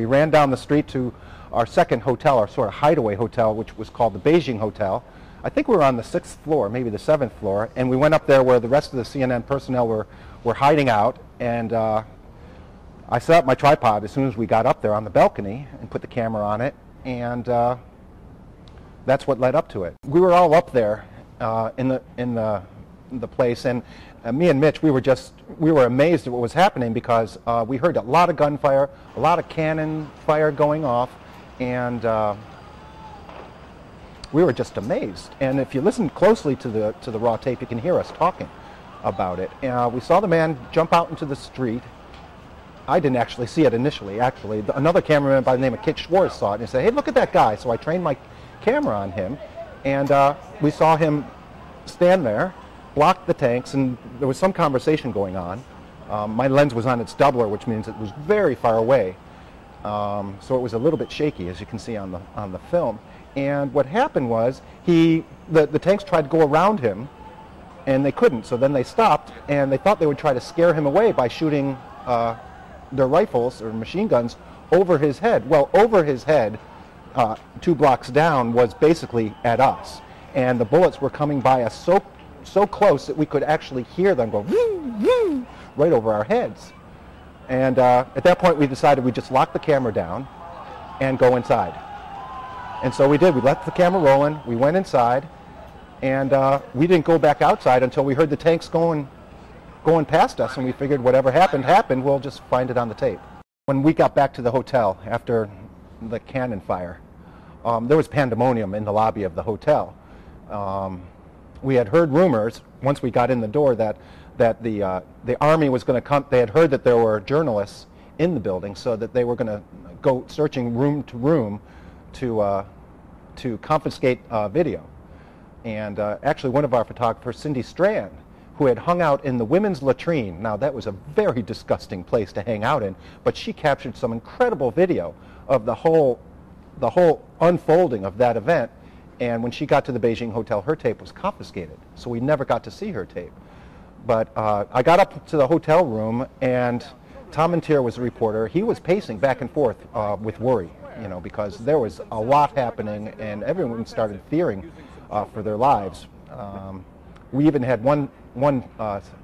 we ran down the street to our second hotel, our sort of hideaway hotel, which was called the Beijing Hotel. I think we were on the 6th floor, maybe the 7th floor, and we went up there where the rest of the CNN personnel were hiding out, and I set up my tripod as soon as we got up there on the balcony and put the camera on it, and that's what led up to it. We were all up there in the place, and me and Mitch, we were amazed at what was happening, because we heard a lot of gunfire, a lot of cannon fire going off, and we were just amazed. And if you listen closely to the raw tape, you can hear us talking about it. We saw the man jump out into the street. I didn't actually see it initially, actually. Another cameraman by the name of Kit Schwartz saw it and he said, "Hey, look at that guy." So I trained my camera on him, and we saw him stand there, block the tanks, and there was some conversation going on. My lens was on its doubler, which means it was very far away. So it was a little bit shaky, as you can see on the film. And what happened was, the tanks tried to go around him, and they couldn't. So then they stopped, and they thought they would try to scare him away by shooting their rifles or machine guns over his head. Well, over his head, 2 blocks down, was basically at us, and the bullets were coming by us so close that we could actually hear them go woo, woo, right over our heads. And at that point, we decided we'd just lock the camera down and go inside. And so we did. We left the camera rolling. We went inside, and we didn't go back outside until we heard the tanks going past us, and we figured whatever happened, we'll just find it on the tape. When we got back to the hotel after the cannon fire, there was pandemonium in the lobby of the hotel. We had heard rumors once we got in the door that the Army was going to come. They had heard that there were journalists in the building, so that they were going to go searching room to room to confiscate video. And actually, one of our photographers, Cindy Strand, who had hung out in the women's latrine. Now, that was a very disgusting place to hang out in, but she captured some incredible video of the whole unfolding of that event. And when she got to the Beijing hotel, her tape was confiscated, so we never got to see her tape. But I got up to the hotel room, and Tom Montier was the reporter. He was pacing back and forth with worry, because there was a lot happening, and everyone started fearing for their lives. We even had one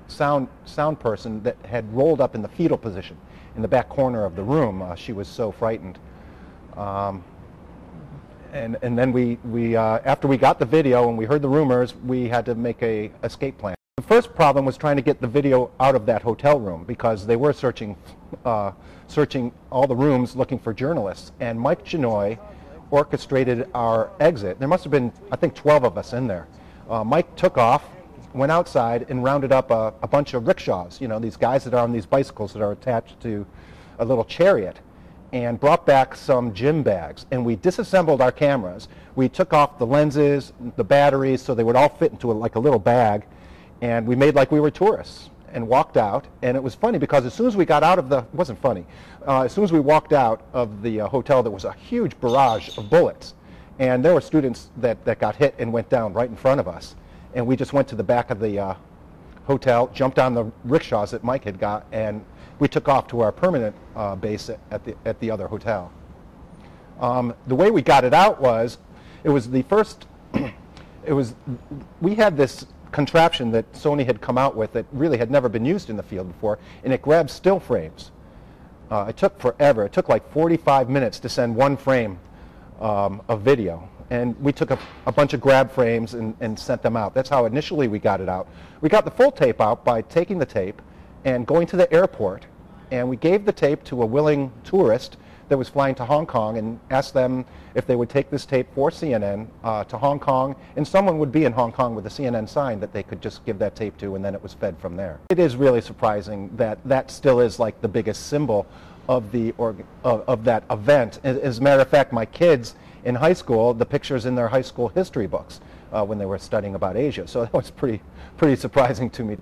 sound person that had rolled up in the fetal position in the back corner of the room. She was so frightened. And then we after we got the video and we heard the rumors, we had to make a escape plan. The first problem was trying to get the video out of that hotel room, because they were searching all the rooms looking for journalists. And Mike Genoy orchestrated our exit. There must have been, I think, 12 of us in there. Mike took off, went outside, and rounded up a bunch of rickshaws, these guys that are on these bicycles that are attached to a little chariot, and brought back some gym bags. And we disassembled our cameras. We took off the lenses, the batteries, so they would all fit into like a little bag, and we made like we were tourists and walked out. And it was funny, because as soon as we got out of it wasn't funny. As soon as we walked out of the hotel, there was a huge barrage of bullets. And there were students that got hit and went down right in front of us. And we just went to the back of the hotel, jumped on the rickshaws that Mike had got, and we took off to our permanent base at the other hotel. The way we got it out was, we had this contraption that Sony had come out with that really had never been used in the field before, and it grabbed still frames. It took forever. It took like 45 minutes to send one frame of video. And we took a bunch of grab frames and sent them out. That's how initially we got it out. We got the full tape out by taking the tape and going to the airport, and we gave the tape to a willing tourist that was flying to Hong Kong and asked them if they would take this tape for CNN to Hong Kong, and someone would be in Hong Kong with a CNN sign that they could just give that tape to, and then it was fed from there. It is really surprising that that still is like the biggest symbol of that event. As a matter of fact, my kids in high school, the pictures in their high school history books when they were studying about Asia. So that was pretty surprising to me.